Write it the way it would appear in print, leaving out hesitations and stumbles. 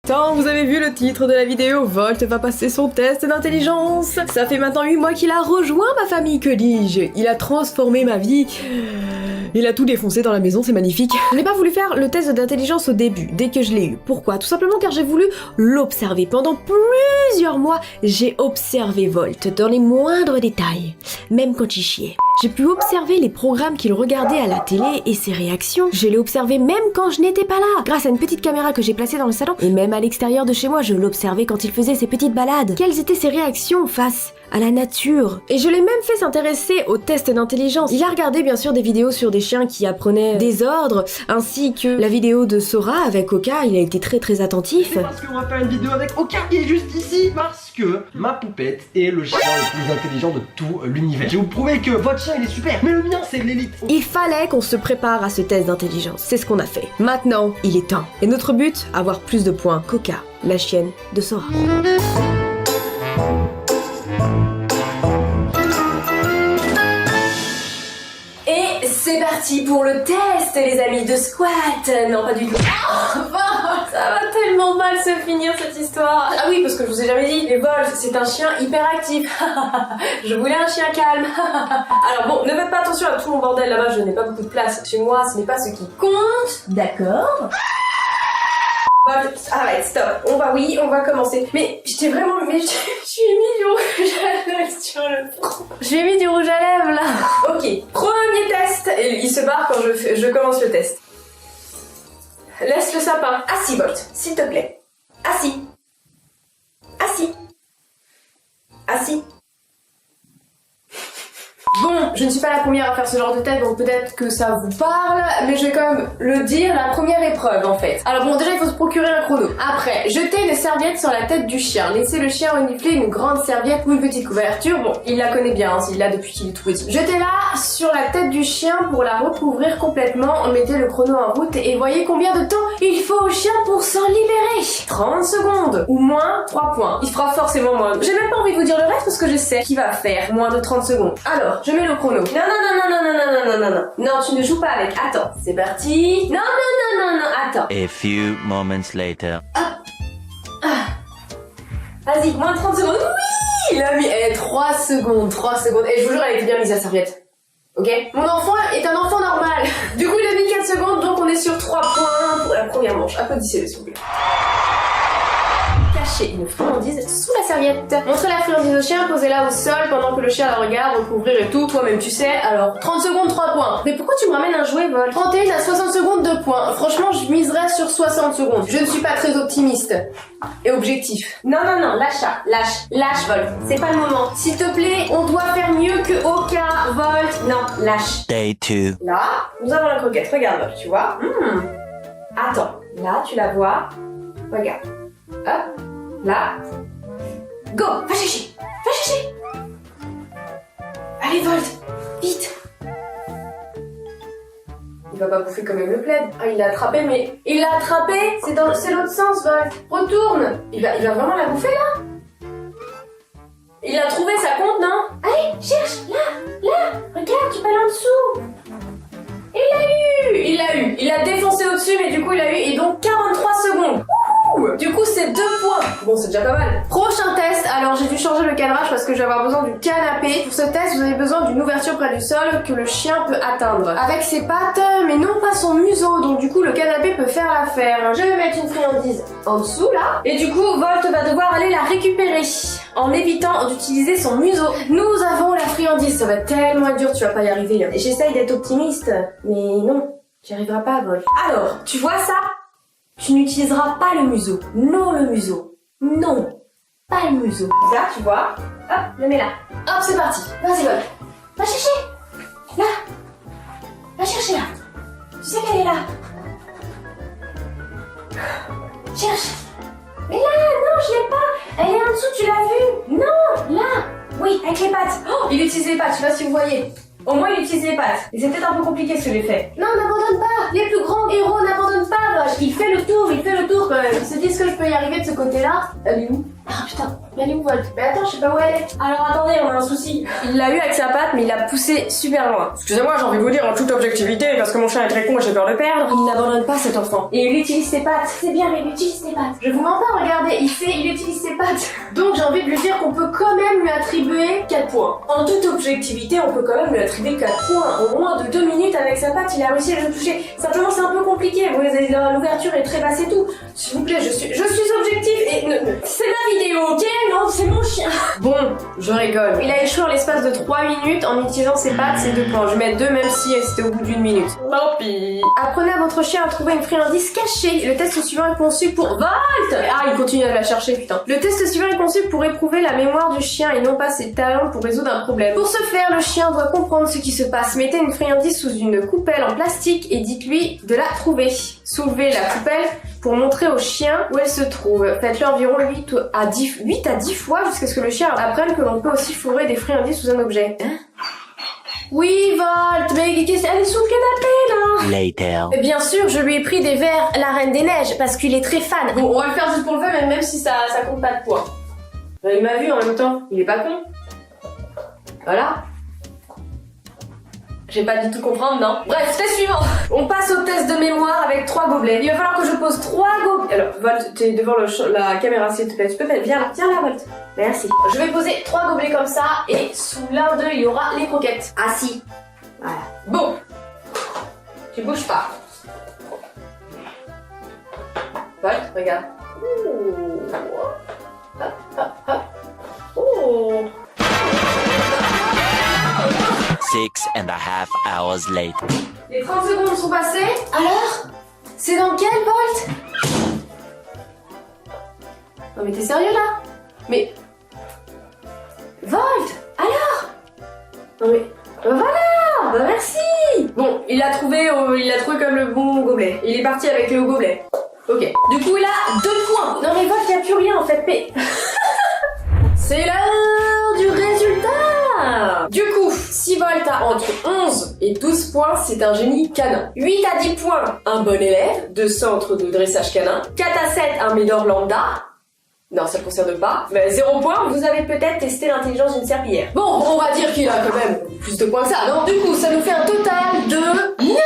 Tant vous avez vu le titre de la vidéo, Volt va passer son test d'intelligence. Ça fait maintenant 8 mois qu'il a rejoint ma famille, que dis-je. Il a transformé ma vie. Il a tout défoncé dans la maison, c'est magnifique. Je n'ai pas voulu faire le test d'intelligence au début, dès que je l'ai eu. Pourquoi? Tout simplement car j'ai voulu l'observer. Pendant plusieurs mois, j'ai observé Volt dans les moindres détails, même quand il chiait. J'ai pu observer les programmes qu'il regardait à la télé et ses réactions. Je l'ai observé même quand je n'étais pas là, grâce à une petite caméra que j'ai placée dans le salon. Et même à l'extérieur de chez moi, je l'observais quand il faisait ses petites balades. Quelles étaient ses réactions face à la nature? Et je l'ai même fait s'intéresser au test d'intelligence. Il a regardé bien sûr des vidéos sur des chiens qui apprenaient des ordres, ainsi que la vidéo de Sora avec Oka. Il a été très attentif. Parce qu'on va faire une vidéo avec Oka qui est juste ici, parce que ma poupette est le chien le plus intelligent de tout l'univers. Je vais vous prouver que votre chien il est super, mais le mien c'est l'élite. Il fallait qu'on se prépare à ce test d'intelligence. C'est ce qu'on a fait. Maintenant, il est temps. Et notre but, avoir plus de points qu'Oka, la chienne de Sora. C'est parti pour le test, les amis de squat. Non, pas du tout. Ça va tellement mal se finir cette histoire. Ah oui, parce que je vous ai jamais dit, les vols, c'est un chien hyper actif. Je voulais un chien calme. Alors bon, ne faites pas attention à tout mon bordel là-bas, je n'ai pas beaucoup de place. Chez moi, ce n'est pas ce qui compte. D'accord. Arrête, stop. On va commencer. Mais j'étais vraiment... Mais je lui ai mis du rouge à lèvres sur le front. Je lui ai mis du rouge à lèvres là. Ok, premier test. Et il se barre quand je commence le test. Laisse le sapin. Assis, Volt, s'il te plaît. Assis. Assis. Assis. Bon, je ne suis pas la première à faire ce genre de test, donc peut-être que ça vous parle, mais je vais quand même le dire, la première épreuve en fait. Alors bon, déjà il faut se procurer un chrono. Après, jeter une serviette sur la tête du chien. Laissez le chien renifler une grande serviette ou une petite couverture. Bon, il la connaît bien, il l'a depuis qu'il est tout petit. Jetez-la sur la tête du chien pour la recouvrir complètement. Mettez le chrono en route et voyez combien de temps il faut au chien pour s'en libérer. 30 secondes ou moins 3 points. Il fera forcément moins. J'ai même pas envie de vous dire le reste parce que je sais qu'il va faire moins de 30 secondes. Alors, je mets le chrono. Non, tu ne joues pas avec. Attends, c'est parti. Non, attends. A few moments later. Vas-y, moins de 30 secondes. Oui, il a mis 3 secondes. Et je vous jure, elle était bien mise, la serviette. Ok? Mon enfant est un enfant normal. Du coup, il a mis 4 secondes, donc on est sur 3 points pour la première manche. Applaudissez-le, s'il vous plaît. Cachez une friandise sous la serviette. Montrez la friandise au chien, posez-la au sol pendant que le chien la regarde, recouvrir et tout, toi-même tu sais. Alors, 30 secondes, 3 points. Mais pourquoi tu me ramènes un jouet, Vol? 31 à 60 secondes, 2 points. Franchement, je miserais sur 60 secondes. Je ne suis pas très optimiste. Et objectif. Non, lâche, Vol. C'est pas le moment. S'il te plaît, on doit faire mieux que Oka, Volt. Non, lâche. Day 2. Là, nous avons la croquette. Regarde, Vol, tu vois. Attends, là, tu la vois. Regarde. Hop. Là. Go! Va chercher! Allez, Volt! Vite! Il va pas bouffer quand même le plaid. Ah, il l'a attrapé, mais... Il l'a attrapé! C'est l'autre sens, Volt! Retourne! Il va vraiment la bouffer, là? Il l'a trouvé, ça compte, non? Allez, cherche! Là! Regarde, tu peux aller en dessous! Il l'a eu! Il a défoncé au-dessus, mais du coup, il a eu... Et donc, 43 secondes! Du coup, c'est 2 points. Bon, c'est déjà pas mal. Prochain test. Alors, j'ai dû changer le cadrage parce que je vais avoir besoin du canapé. Pour ce test, vous avez besoin d'une ouverture près du sol que le chien peut atteindre. Avec ses pattes, mais non pas son museau. Donc, du coup, le canapé peut faire l'affaire. Je vais mettre une friandise en dessous, là. Et du coup, Volt va devoir aller la récupérer en évitant d'utiliser son museau. Nous avons la friandise. Ça va tellement être dur, tu vas pas y arriver. Et j'essaye d'être optimiste. Mais non, j'y arriverai pas, Volt. Alors, tu vois ça? Tu n'utiliseras pas le museau. Non, le museau. Non, pas le museau. Ça, tu vois. Hop, le mets là. Hop, c'est parti. Vas-y, Vol. Va chercher. Là. Va chercher là. Tu sais qu'elle est là. Cherche. Mais là, non, je l'ai pas. Elle est en dessous, tu l'as vue. Non, là. Oui, avec les pattes. Oh, il utilise les pattes, je sais pas si vous voyez. Au moins, il utilise les pattes. Et c'est peut-être un peu compliqué ce que j'ai fait. Non, n'abandonne pas. Les plus grands héros n'abandonnent pas. Il fait le tour quand même. Ils se disent que je peux y arriver de ce côté-là. Elle est où? Ah putain, elle est où Volt? Mais attends, je sais pas où elle est. Alors attendez, on a un souci. Il l'a eu avec sa patte, mais il l'a poussé super loin. Excusez-moi, j'ai envie de vous dire en toute objectivité, parce que mon chien est très con et j'ai peur de perdre. Il n'abandonne pas cet enfant. Et il utilise ses pattes. C'est bien, mais il utilise ses pattes. Je vous mens pas, regardez, il utilise ses pattes. Donc j'ai envie de lui dire qu'on peut quand même lui attribuer 4 points. En toute objectivité, on peut quand même lui attribuer 4 points. En moins de 2 minutes avec sa patte, il a réussi à le toucher. Simplement, c'est un peu compliqué. Vous voyez, l'ouverture est très basse et tout. S'il vous plaît, je suis objectif et c'est ma vidéo, ok? Non, c'est mon chien. Bon, je rigole. Il a échoué en l'espace de 3 minutes en utilisant ses pattes, ses 2 points. Je vais mettre 2 même si c'était au bout d'1 minute. Tant pis. Apprenez à votre chien à trouver une friandise cachée. Le test suivant est conçu pour... Volt! Ah, il continue à la chercher, putain. Le test suivant est conçu pour éprouver la mémoire du chien et non pas ses talents pour résoudre un problème. Pour ce faire, le chien doit comprendre ce qui se passe. Mettez une friandise sous une coupelle en plastique et dites-lui de la trouver. Soulevez la coupelle pour montrer au chien où elle se trouve. Faites-le environ 8 à 10 fois jusqu'à ce que le chien apprenne que l'on peut aussi fourrer des friandises sous un objet. Hein? Oui, Volt, mais elle est sous le canapé, là. Later. Et bien sûr, je lui ai pris des verres La Reine des Neiges parce qu'il est très fan. Bon, on va le faire juste pour le fun, même si ça compte pas de poids. Il m'a vu en même temps, il est pas con. Voilà. J'ai pas du tout comprendre, non. Bref, test suivant. On passe au test de mémoire avec 3 gobelets. Il va falloir que je pose 3 gobelets. Alors, Volt, t'es devant la caméra, s'il te plaît. Tu peux mettre, viens là, Volt. Merci. Je vais poser 3 gobelets comme ça, et sous l'un d'eux, il y aura les croquettes. Assis. Voilà. Bon. Tu bouges pas. Volt, regarde. Ouh. Hop, hop, hop. Oh. 6.5 hours later. Les 30 secondes sont passées. Alors? C'est dans quel Volt? Non mais t'es sérieux là? Mais... Volt? Alors? Non mais... Voilà! Bah merci! Bon, il a trouvé comme le bon gobelet. Il est parti avec le gobelet. Ok. Du coup, il a 2 points. Non mais Volt, il n'y a plus rien en fait, mais... C'est l'heure du résultat! Du coup, si Volt a entre 11 et 12 points, c'est un génie canin. 8 à 10 points, un bon élève de centre de dressage canin. 4 à 7, un médor lambda. Non, ça ne concerne pas. Mais 0 points, vous avez peut-être testé l'intelligence d'une serpillière. Bon, on va dire qu'il a quand même plus de points que ça, non? Du coup, ça nous fait un total de 9